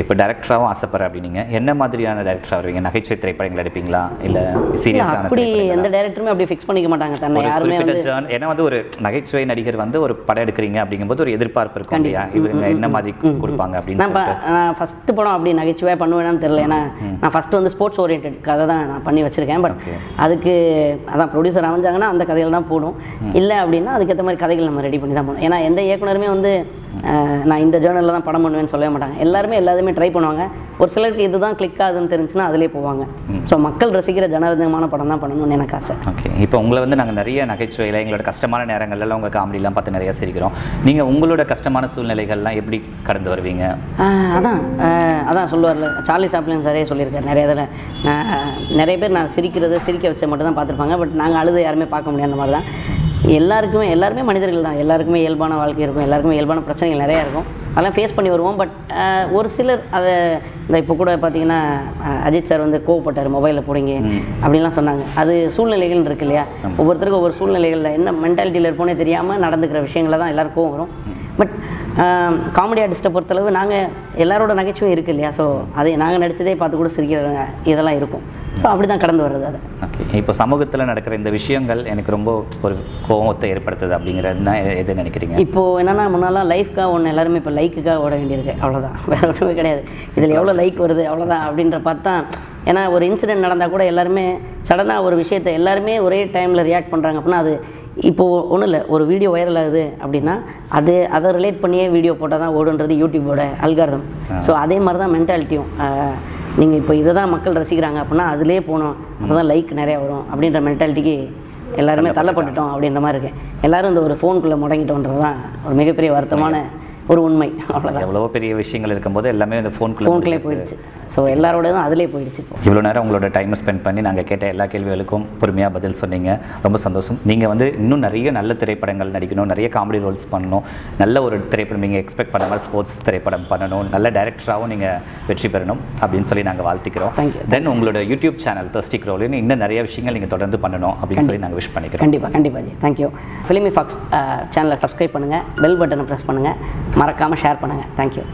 இப்போ டேரக்டராகவும் ஆசைப்படுற அப்படின்னீங்க, என்ன மாதிரியான டேரக்டராக வருவீங்க? நகைச்சுவை திரைப்படங்கள் எடுப்பீங்களா இல்லை சீரியஸான? அப்படி எந்த டேரக்டருமே அப்படி ஃபிக்ஸ் பண்ணிக்க மாட்டாங்க தன்னை யாருமே வந்து. ஏன்னா வந்து ஒரு நகைச்சுவை நடிகர் வந்து ஒரு படம் எடுக்கிறீங்க அப்படிங்கும்போது ஒரு எதிர்பார்ப்பு இருக்கும் இல்லையா, இவங்க என்ன மாதிரி கொடுப்பாங்க அப்படின்னு. நான் ஃபஸ்ட்டு படம் அப்படி நகைச்சுவையாக பண்ணுவேன்னு தெரியல. ஏன்னா நான் ஃபஸ்ட்டு வந்து ஸ்போர்ட்ஸ் ஓரியன்ட் கதை தான் நான் பண்ணி வச்சுருக்கேன். பட் அதுக்கு அதான் ப்ரொடியூசர் அமைஞ்சாங்கன்னா அந்த கதைகள் தான் போடும். இல்லை அப்படின்னா அதுக்கேற்ற மாதிரி கதைகள் நம்ம ரெடி பண்ணி தான் போகணும். ஏன்னா எந்த இயக்குனருமே வந்து நான் இந்த ஜேர்னலில் தான் படம் பண்ணுவேன்னு சொல்லவே மாட்டாங்க. எல்லாருமே எல்லாருமே ட்ரை பண்ணுவாங்க. ஒரு சிலருக்கு இதுதான் கிளிக் ஆகுதுன்னு தெரிஞ்சுன்னா அதிலே போவாங்க. ஸோ மக்கள் ரசிக்கிற ஜனரஞ்சகமான படம் தான் பண்ணணும்னு எனக்கு ஆசை. ஓகே, இப்போ உங்களை வந்து நாங்கள் நிறைய நகைச்சுவையில் எங்களோட கஷ்டமான நேரங்கள்லாம் உங்கள் காமெடிலாம் பார்த்து நிறைய சிரிக்கிறோம். நீங்கள் உங்களோட கஷ்டமான சூழ்நிலைகள்லாம் எப்படி கடந்து வருவீங்க? அதான் சொல்லுவார்ல, சார்லி சாப்ளின் சாரே சொல்லியிருக்காரு நிறைய இதில். நிறைய பேர் நான் சிரிக்க வச்ச மட்டும் தான் பார்த்துருப்பாங்க. பட் நாங்கள் அழுது யாருமே பார்க்க முடியாத மாதிரி தான். எல்லாருமே மனிதர்கள் தான். எல்லாருக்குமே இயல்பான வாழ்க்கை இருக்கும், எல்லாருக்குமே இயல்பான பிரச்சனைகள் நிறையா இருக்கும். அதெல்லாம் ஃபேஸ் பண்ணி வருவோம். பட் ஒரு சிலர் அதை இந்த இப்போ கூட பார்த்தீங்கன்னா அஜித் சார் வந்து கோவப்பட்டார், மொபைலில் போடுங்க அப்படின்லாம் சொன்னாங்க. அது சூழ்நிலைகள் இருக்கு இல்லையா, ஒவ்வொருத்தருக்கும் ஒவ்வொரு சூழ்நிலைகளில் என்ன மென்டாலிட்டியில் இருப்போனே தெரியாமல் நடந்துக்கிற விஷயங்கள தான் எல்லோரும் கோவம் வரும். பட் காமெடி ஆர்டிஸ்ட்டை பொறுத்தளவு நாங்கள் எல்லாரோட நகைச்சுவை இருக்குது இல்லையா, ஸோ அதை நாங்கள் நடித்ததே பார்த்து கூட சிரிக்கிற இதெல்லாம் இருக்கும். ஸோ அப்படி தான் கடந்து வர்றது அது. ஓகே, இப்போ சமூகத்தில் நடக்கிற இந்த விஷயங்கள் எனக்கு ரொம்ப ஒரு கோபத்தை ஏற்படுத்துது அப்படிங்கிறதுனா எது நினைக்கிறீங்க? இப்போது என்னென்னா முன்னாலாம் லைஃப்க்காக ஒன்று எல்லாருமே இப்போ லைக்குக்காக ஓட வேண்டியிருக்கு, அவ்வளோதான், வேறு ஒன்றுமே கிடையாது. இதில் எவ்வளோ லைக் வருது அவ்வளோதான் அப்படின்ற பார்த்தா. ஏன்னா ஒரு இன்சிடென்ட் நடந்தால் கூட எல்லாருமே சடனாக ஒரு விஷயத்தை எல்லாருமே ஒரே டைமில் ரியாக்ட் பண்ணுறாங்க அப்படின்னா அது இப்போது ஒன்றும் இல்லை. ஒரு வீடியோ வைரல் ஆகுது அப்படின்னா அதை ரிலேட் பண்ணியே வீடியோ போட்டால் தான் ஓடுன்றது யூடியூபோட அல்காரிதம். ஸோ அதே மாதிரி தான் மென்டாலிட்டியும். நீங்கள் இப்போ இதை தான் மக்கள் ரசிக்கிறாங்க அப்படின்னா அதிலே போகணும், அப்போ தான் லைக் நிறையா வரும் அப்படின்ற மென்டாலிட்டிக்கு எல்லாருமே தள்ளப்பட்டுட்டோம் அப்படின்ற மாதிரி இருக்குது. எல்லோரும் இந்த ஒரு ஃபோனுக்குள்ளே முடங்கிட்டோன்றது தான் ஒரு மிகப்பெரிய வருத்தமான ஒரு உண்மை. அவ்வளோதான். எவ்வளோ பெரிய விஷயங்கள் இருக்கும்போது எல்லாமே இந்த ஃபோனுக்குள்ளே போயிடுச்சு. ஸோ எல்லாரோடதும் அதிலே போயிடுச்சு. இவ்வளோ நேரம் உங்களோட டைமை ஸ்பெண்ட் பண்ணி நாங்கள் கேட்ட எல்லா கேள்விகளுக்கும் பொறுமையாக பதில் சொன்னீங்க, ரொம்ப சந்தோஷம். நீங்கள் வந்து இன்னும் நிறைய நல்ல திரைப்படங்கள் நடிக்கணும், நிறைய காமெடி ரோல்ஸ் பண்ணணும், நல்ல ஒரு திரைப்படம் நீங்கள் எக்ஸ்பெக்ட் பண்ண மாதிரி ஸ்போர்ட்ஸ் திரைப்படம் பண்ணணும், நல்ல டைரக்டராகவும் நீங்கள் வெற்றி பெறணும் அப்படின்னு சொல்லி நாங்கள் வாழ்த்திக்கிறோம். தென் உங்களோட யூடியூப் சேனல் தர்ஸ்டி க்ரோலின்னு இன்னும் நிறைய விஷயங்கள் நீங்கள் தொடர்ந்து பண்ணணும் அப்படின்னு சொல்லி நாங்கள் விஷ் பண்ணிக்கிறோம். கண்டிப்பாக ஜி, தேங்க்யூ. ஃபிலிமி ஃபாக்ஸ் சேனலை சப்ஸ்கிரைப் பண்ணுங்கள், பெல் பட்டனை ப்ரெஸ் பண்ணுங்கள், மறக்காமல் ஷேர் பண்ணுங்கள். தேங்க்யூ.